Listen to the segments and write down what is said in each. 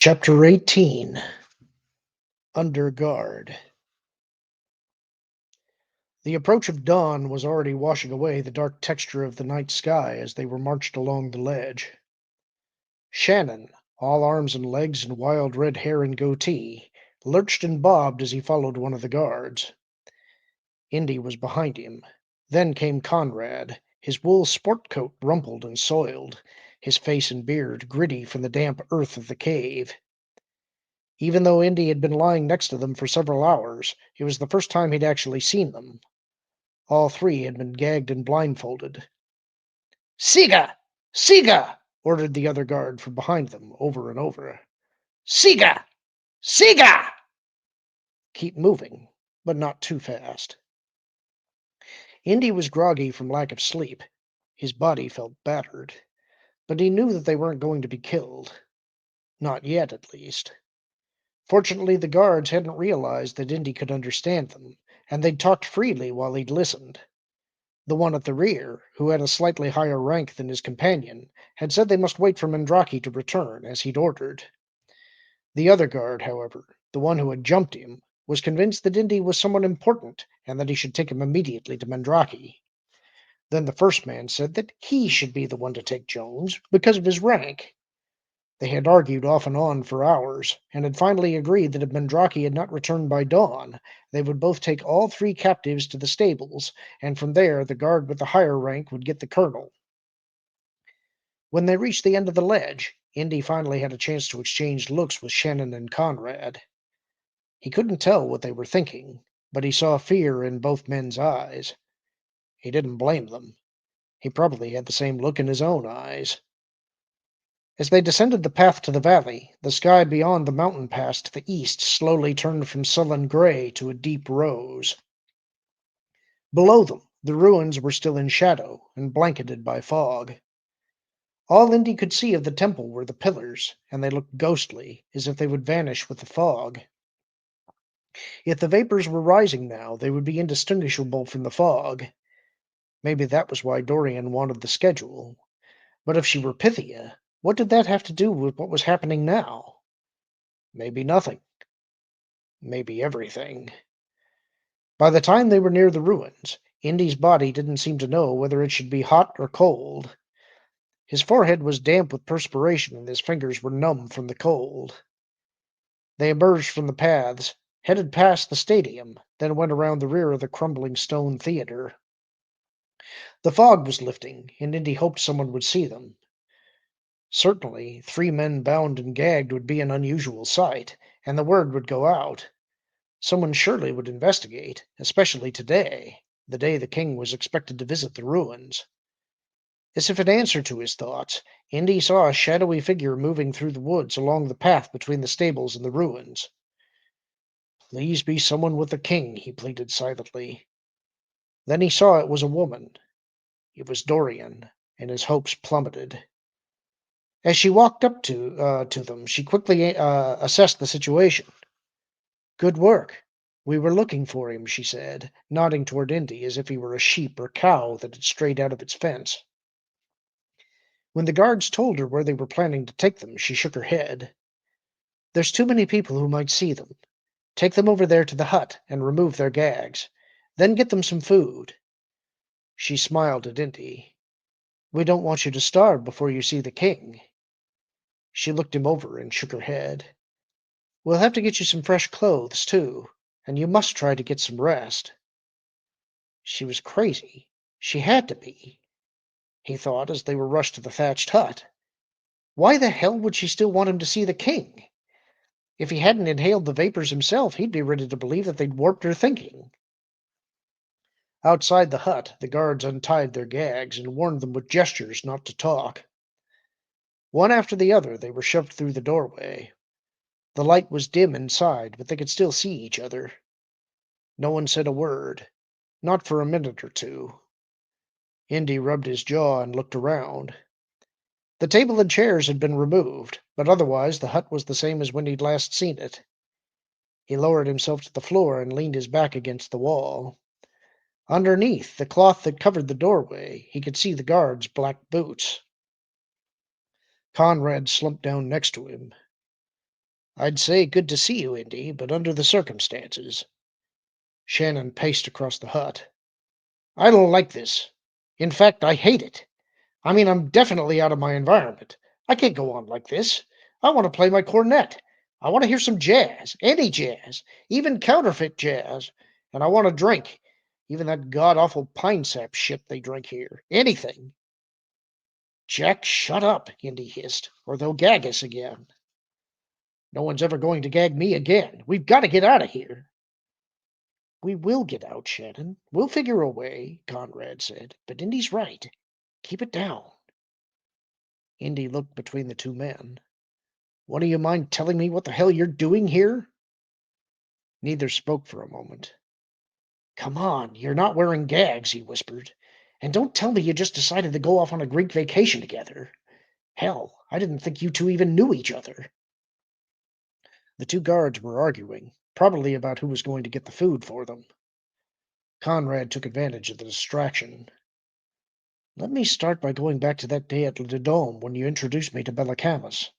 Chapter 18. Under Guard. The approach of dawn was already washing away the dark texture of the night sky as they were marched along the ledge. Shannon, all arms and legs and wild red hair and goatee, lurched and bobbed as he followed one of the guards. Indy was behind him. Then came Conrad, his wool sport coat rumpled and soiled, his face and beard gritty from the damp earth of the cave. Even though Indy had been lying next to them for several hours, it was the first time he'd actually seen them. All three had been gagged and blindfolded. "Siga! Siga!" ordered the other guard from behind them, over and over. "Siga! Siga!" Keep moving, but not too fast. Indy was groggy from lack of sleep. His body felt battered, but he knew that they weren't going to be killed. Not yet, at least. Fortunately, the guards hadn't realized that Indy could understand them, and they'd talked freely while he'd listened. The one at the rear, who had a slightly higher rank than his companion, had said they must wait for Mandrake to return, as he'd ordered. The other guard, however, the one who had jumped him, was convinced that Indy was someone important and that he should take him immediately to Mandrake. Then the first man said that he should be the one to take Jones because of his rank. They had argued off and on for hours, and had finally agreed that if Mandrake had not returned by dawn, they would both take all three captives to the stables, and from there the guard with the higher rank would get the colonel. When they reached the end of the ledge, Indy finally had a chance to exchange looks with Shannon and Conrad. He couldn't tell what they were thinking, but he saw fear in both men's eyes. He didn't blame them. He probably had the same look in his own eyes. As they descended the path to the valley, the sky beyond the mountain pass to the east slowly turned from sullen gray to a deep rose. Below them, the ruins were still in shadow and blanketed by fog. All Indy could see of the temple were the pillars, and they looked ghostly, as if they would vanish with the fog. If the vapors were rising now, they would be indistinguishable from the fog. Maybe that was why Dorian wanted the schedule. But if she were Pythia, what did that have to do with what was happening now? Maybe nothing. Maybe everything. By the time they were near the ruins, Indy's body didn't seem to know whether it should be hot or cold. His forehead was damp with perspiration and his fingers were numb from the cold. They emerged from the paths, headed past the stadium, then went around the rear of the crumbling stone theater. The fog was lifting, and Indy hoped someone would see them. Certainly, three men bound and gagged would be an unusual sight, and the word would go out. Someone surely would investigate, especially today, the day the king was expected to visit the ruins. As if in answer to his thoughts, Indy saw a shadowy figure moving through the woods along the path between the stables and the ruins. "Please be someone with the king," he pleaded silently. Then he saw it was a woman. It was Dorian, and his hopes plummeted. As she walked up to them, she quickly assessed the situation. "Good work. We were looking for him," she said, nodding toward Indy as if he were a sheep or cow that had strayed out of its fence. When the guards told her where they were planning to take them, she shook her head. "There's too many people who might see them. Take them over there to the hut and remove their gags. Then get them some food." She smiled at Indy. "We don't want you to starve before you see the king." She looked him over and shook her head. "We'll have to get you some fresh clothes, too, and you must try to get some rest." She was crazy. She had to be, he thought as they were rushed to the thatched hut. Why the hell would she still want him to see the king? If he hadn't inhaled the vapors himself, he'd be ready to believe that they'd warped her thinking. Outside the hut, the guards untied their gags and warned them with gestures not to talk. One after the other, they were shoved through the doorway. The light was dim inside, but they could still see each other. No one said a word, not for a minute or two. Indy rubbed his jaw and looked around. The table and chairs had been removed, but otherwise the hut was the same as when he'd last seen it. He lowered himself to the floor and leaned his back against the wall. Underneath the cloth that covered the doorway, he could see the guards' black boots. Conrad slumped down next to him. I'd say good to see you, Indy, but under the circumstances. Shannon paced across the hut. I don't like this. In fact, I hate it. I mean, I'm definitely out of my environment. I can't go on like this. I want to play my cornet. I want to hear some jazz, any jazz, even counterfeit jazz. And I want to drink, even that god awful pine sap shit they drink here. Anything. Jack, shut up, Indy hissed, or they'll gag us again. No one's ever going to gag me again. We've got to get out of here. We will get out, Shannon. We'll figure a way, Conrad said. But Indy's right. Keep it down. Indy looked between the two men. "Wouldn't you mind telling me what the hell you're doing here?" Neither spoke for a moment. "Come on, you're not wearing gags," he whispered. "And don't tell me you just decided to go off on a Greek vacation together. Hell, I didn't think you two even knew each other." The two guards were arguing, probably about who was going to get the food for them. Conrad took advantage of the distraction. "Let me start by going back to that day at the Dome when you introduced me to Bellacamas.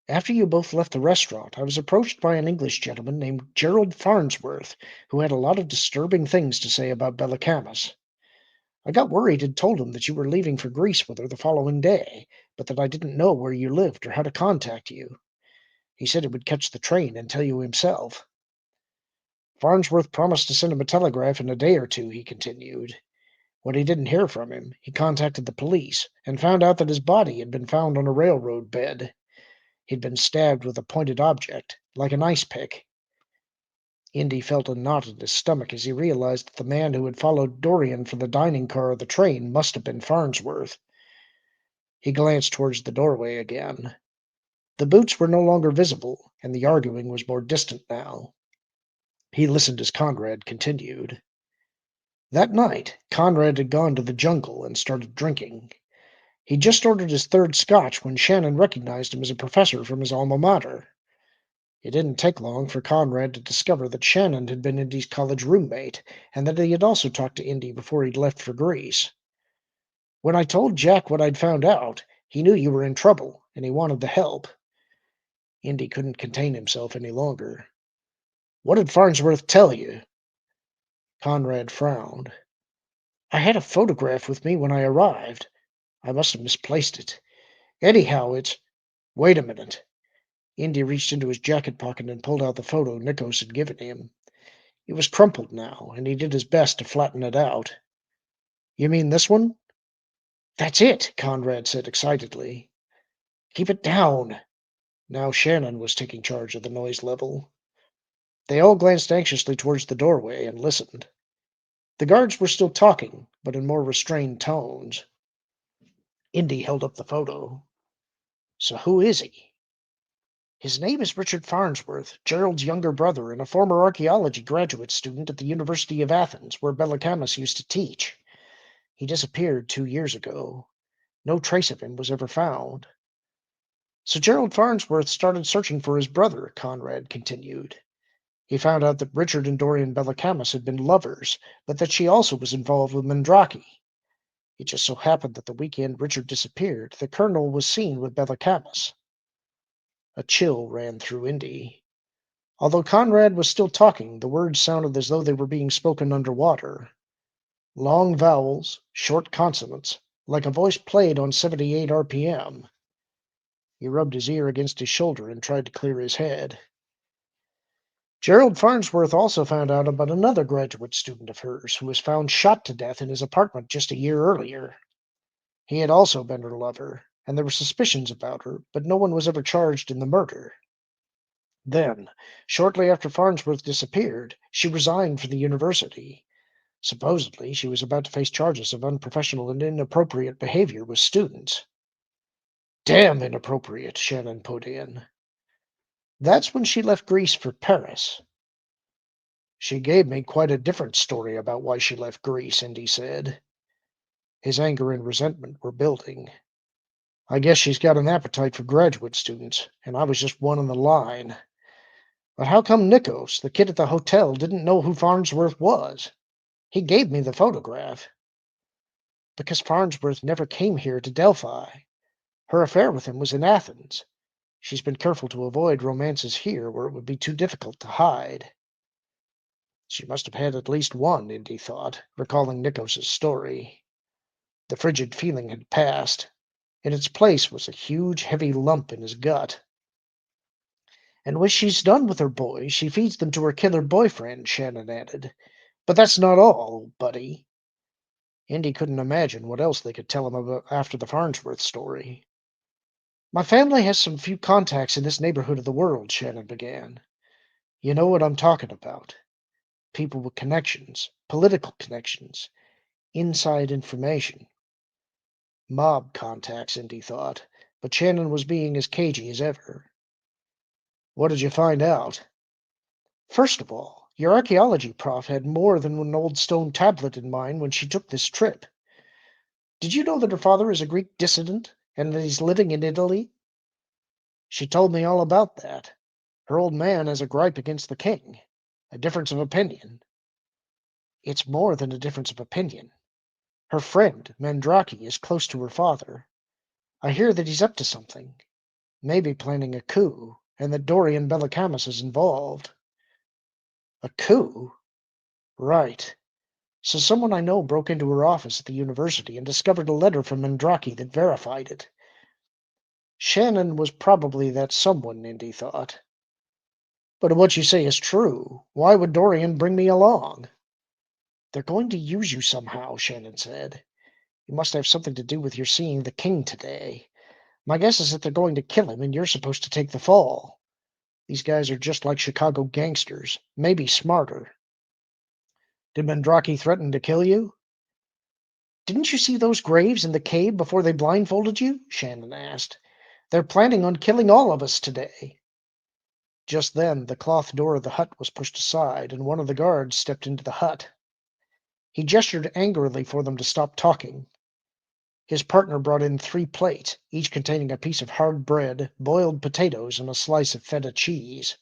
After you both left the restaurant, I was approached by an English gentleman named Gerald Farnsworth, who had a lot of disturbing things to say about Bellacamas. I got worried and told him that you were leaving for Greece with her the following day, but that I didn't know where you lived or how to contact you. He said he would catch the train and tell you himself. Farnsworth promised to send him a telegraph in a day or two," he continued. "When he didn't hear from him, he contacted the police and found out that his body had been found on a railroad bed. He'd been stabbed with a pointed object, like an ice pick." Indy felt a knot in his stomach as he realized that the man who had followed Dorian from the dining car of the train must have been Farnsworth. He glanced towards the doorway again. The boots were no longer visible, and the arguing was more distant now. He listened as Conrad continued. That night, Conrad had gone to the jungle and started drinking. He'd just ordered his third scotch when Shannon recognized him as a professor from his alma mater. It didn't take long for Conrad to discover that Shannon had been Indy's college roommate, and that he had also talked to Indy before he'd left for Greece. "When I told Jack what I'd found out, he knew you were in trouble, and he wanted the help." Indy couldn't contain himself any longer. "What did Farnsworth tell you?" Conrad frowned. "I had a photograph with me when I arrived. I must have misplaced it. Anyhow, it's—" "Wait a minute." Indy reached into his jacket pocket and pulled out the photo Nikos had given him. It was crumpled now, and he did his best to flatten it out. "You mean this one?" "That's it," Conrad said excitedly. "Keep it down." Now Shannon was taking charge of the noise level. They all glanced anxiously towards the doorway and listened. The guards were still talking, but in more restrained tones. Indy held up the photo. "So who is he?" "His name is Richard Farnsworth, Gerald's younger brother and a former archaeology graduate student at the University of Athens, where Bellacamas used to teach. He disappeared 2 years ago. No trace of him was ever found." "So Gerald Farnsworth started searching for his brother," Conrad continued. "He found out that Richard and Dorian Bellacamas had been lovers, but that she also was involved with Mandrake. It just so happened that the weekend Richard disappeared, the colonel was seen with Bellacamas." A chill ran through Indy. Although Conrad was still talking, the words sounded as though they were being spoken underwater. Long vowels, short consonants, like a voice played on 78 RPM. He rubbed his ear against his shoulder and tried to clear his head. "Gerald Farnsworth also found out about another graduate student of hers who was found shot to death in his apartment just a year earlier. He had also been her lover, and there were suspicions about her, but no one was ever charged in the murder. Then, shortly after Farnsworth disappeared, she resigned from the university. Supposedly, she was about to face charges of unprofessional and inappropriate behavior with students." "Damn inappropriate," Shannon put in. "That's when she left Greece for Paris." "She gave me quite a different story about why she left Greece," Indy said. His anger and resentment were building. "I guess she's got an appetite for graduate students, and I was just one in the line. But how come Nikos, the kid at the hotel, didn't know who Farnsworth was? He gave me the photograph." "Because Farnsworth never came here to Delphi. Her affair with him was in Athens. She's been careful to avoid romances here where it would be too difficult to hide. She must have had at least one, Indy thought, recalling Nikos's story. The frigid feeling had passed. In its place was a huge, heavy lump in his gut. And when she's done with her boys, she feeds them to her killer boyfriend, Shannon added. But that's not all, buddy. Indy couldn't imagine what else they could tell him about after the Farnsworth story. My family has some few contacts in this neighborhood of the world, Shannon began. You know what I'm talking about. People with connections, political connections, inside information. Mob contacts, Indy thought, but Shannon was being as cagey as ever. What did you find out? First of all, your archaeology prof had more than one old stone tablet in mind when she took this trip. Did you know that her father is a Greek dissident and that he's living in Italy? She told me all about that. Her old man has a gripe against the king. A difference of opinion. It's more than a difference of opinion. Her friend, Mandraki, is close to her father. I hear that he's up to something, maybe planning a coup, and that Dorian Bellakamis is involved. A coup? Right. So someone I know broke into her office at the university and discovered a letter from Mandraki that verified it. Shannon was probably that someone, Indy thought. But what you say is true. Why would Dorian bring me along? They're going to use you somehow, Shannon said. It must have something to do with your seeing the king today. My guess is that they're going to kill him and you're supposed to take the fall. These guys are just like Chicago gangsters, maybe smarter. Did Mandraki threaten to kill you? Didn't you see those graves in the cave before they blindfolded you? Shannon asked. They're planning on killing all of us today. Just then, the cloth door of the hut was pushed aside, and one of the guards stepped into the hut. He gestured angrily for them to stop talking. His partner brought in 3 plates, each containing a piece of hard bread, boiled potatoes, and a slice of feta cheese.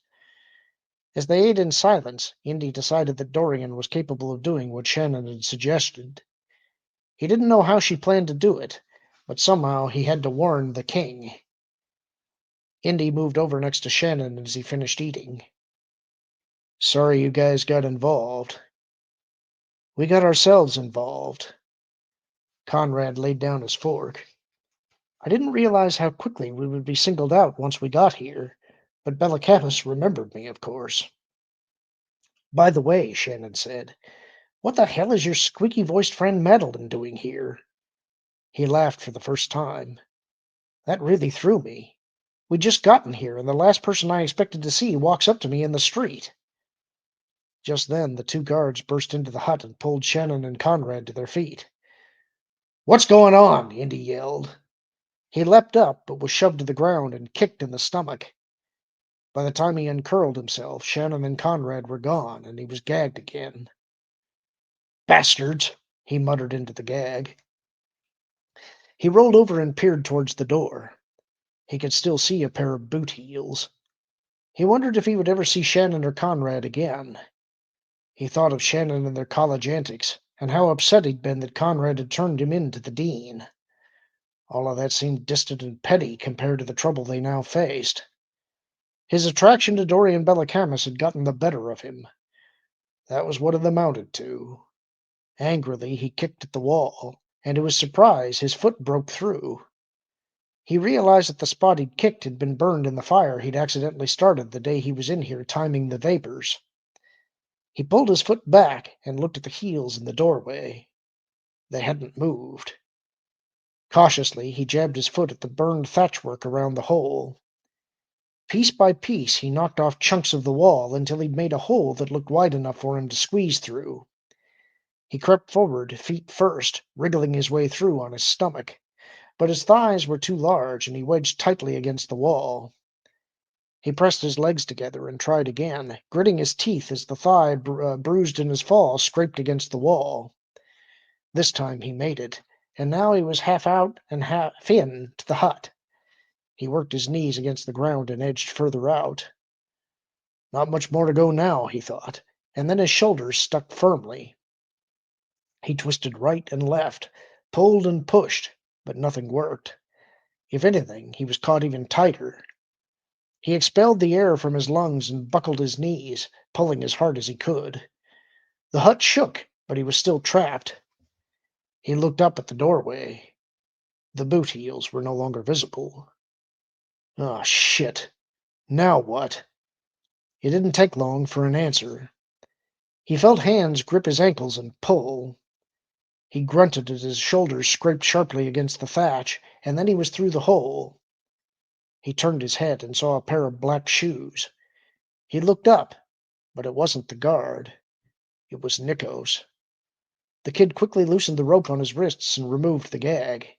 As they ate in silence, Indy decided that Dorian was capable of doing what Shannon had suggested. He didn't know how she planned to do it, but somehow he had to warn the king. Indy moved over next to Shannon as he finished eating. Sorry you guys got involved. We got ourselves involved. Conrad laid down his fork. I didn't realize how quickly we would be singled out once we got here, but Bellakamis remembered me, of course. By the way, Shannon said, what the hell is your squeaky-voiced friend Madeline doing here? He laughed for the first time. That really threw me. We'd just gotten here, and the last person I expected to see walks up to me in the street. Just then, the 2 guards burst into the hut and pulled Shannon and Conrad to their feet. What's going on? Indy yelled. He leapt up, but was shoved to the ground and kicked in the stomach. By the time he uncurled himself, Shannon and Conrad were gone, and he was gagged again. Bastards, he muttered into the gag. He rolled over and peered towards the door. He could still see a pair of boot heels. He wondered if he would ever see Shannon or Conrad again. He thought of Shannon and their college antics, and how upset he'd been that Conrad had turned him in to the dean. All of that seemed distant and petty compared to the trouble they now faced. His attraction to Dorian Bellakamis had gotten the better of him. That was what it amounted to. Angrily, he kicked at the wall, and to his surprise, his foot broke through. He realized that the spot he'd kicked had been burned in the fire he'd accidentally started the day he was in here timing the vapors. He pulled his foot back and looked at the heels in the doorway. They hadn't moved. Cautiously, he jabbed his foot at the burned thatchwork around the hole. Piece by piece, he knocked off chunks of the wall until he'd made a hole that looked wide enough for him to squeeze through. He crept forward, feet first, wriggling his way through on his stomach. But his thighs were too large, and he wedged tightly against the wall. He pressed his legs together and tried again, gritting his teeth as the thigh bruised in his fall scraped against the wall. This time he made it, and now he was half out and half in to the hut. He worked his knees against the ground and edged further out. Not much more to go now, he thought, and then his shoulders stuck firmly. He twisted right and left, pulled and pushed, but nothing worked. If anything, he was caught even tighter. He expelled the air from his lungs and buckled his knees, pulling as hard as he could. The hut shook, but he was still trapped. He looked up at the doorway. The boot heels were no longer visible. Oh, shit. Now what? It didn't take long for an answer. He felt hands grip his ankles and pull. He grunted as his shoulders scraped sharply against the thatch, and then he was through the hole. He turned his head and saw a pair of black shoes. He looked up, but it wasn't the guard. It was Nico's. The kid quickly loosened the rope on his wrists and removed the gag.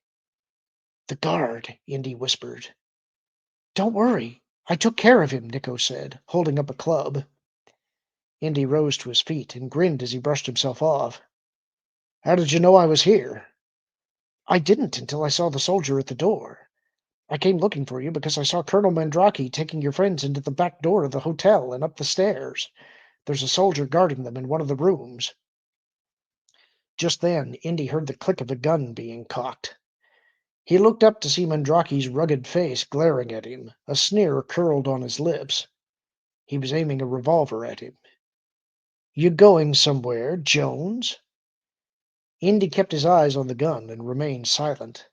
"The guard," Indy whispered. "Don't worry. I took care of him," Nico said, holding up a club. Indy rose to his feet and grinned as he brushed himself off. "How did you know I was here?" "I didn't until I saw the soldier at the door. I came looking for you because I saw Colonel Mandrake taking your friends into the back door of the hotel and up the stairs. There's a soldier guarding them in one of the rooms." Just then, Indy heard the click of a gun being cocked. He looked up to see Mandrake's rugged face glaring at him, a sneer curled on his lips. He was aiming a revolver at him. "You going somewhere, Jones?" Indy kept his eyes on the gun and remained silent.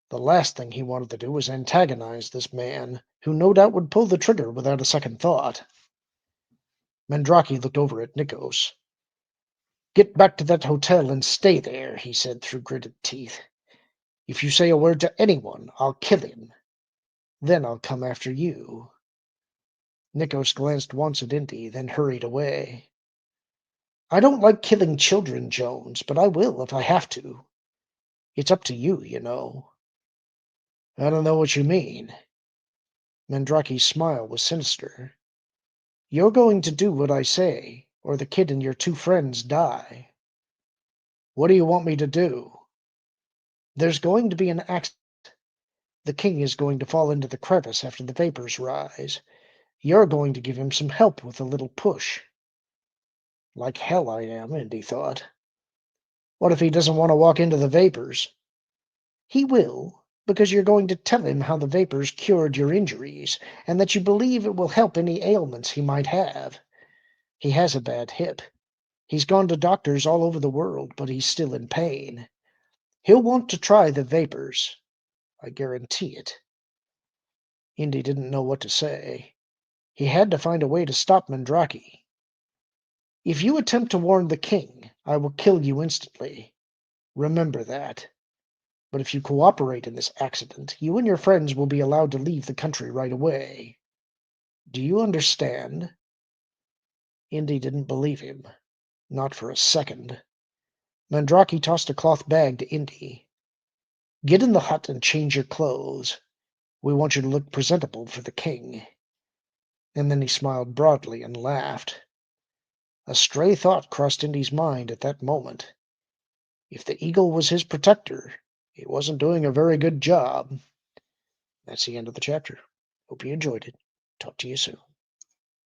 The last thing he wanted to do was antagonize this man, who no doubt would pull the trigger without a second thought. Mandrake looked over at Nikos. "Get back to that hotel and stay there," he said through gritted teeth. "If you say a word to anyone, I'll kill him. Then I'll come after you." Nikos glanced once at Indy, then hurried away. "I don't like killing children, Jones, but I will if I have to. It's up to you, you know." "I don't know what you mean." Mandrake's smile was sinister. "You're going to do what I say, or the kid and your two friends die." "What do you want me to do?" "There's going to be an accident. The king is going to fall into the crevice after the vapors rise. You're going to give him some help with a little push." Like hell I am, Indy thought. What if he doesn't want to walk into the vapors? He will, because you're going to tell him how the vapors cured your injuries, and that you believe it will help any ailments he might have. He has a bad hip. He's gone to doctors all over the world, but he's still in pain. He'll want to try the vapors. I guarantee it. Indy didn't know what to say. He had to find a way to stop Mandrake. "If you attempt to warn the king, I will kill you instantly. Remember that. But if you cooperate in this accident, you and your friends will be allowed to leave the country right away. Do you understand?" Indy didn't believe him. Not for a second. Mandrake tossed a cloth bag to Indy. "Get in the hut and change your clothes. We want you to look presentable for the king." And then he smiled broadly and laughed. A stray thought crossed Indy's mind at that moment. If the eagle was his protector, it wasn't doing a very good job. That's the end of the chapter. Hope you enjoyed it. Talk to you soon.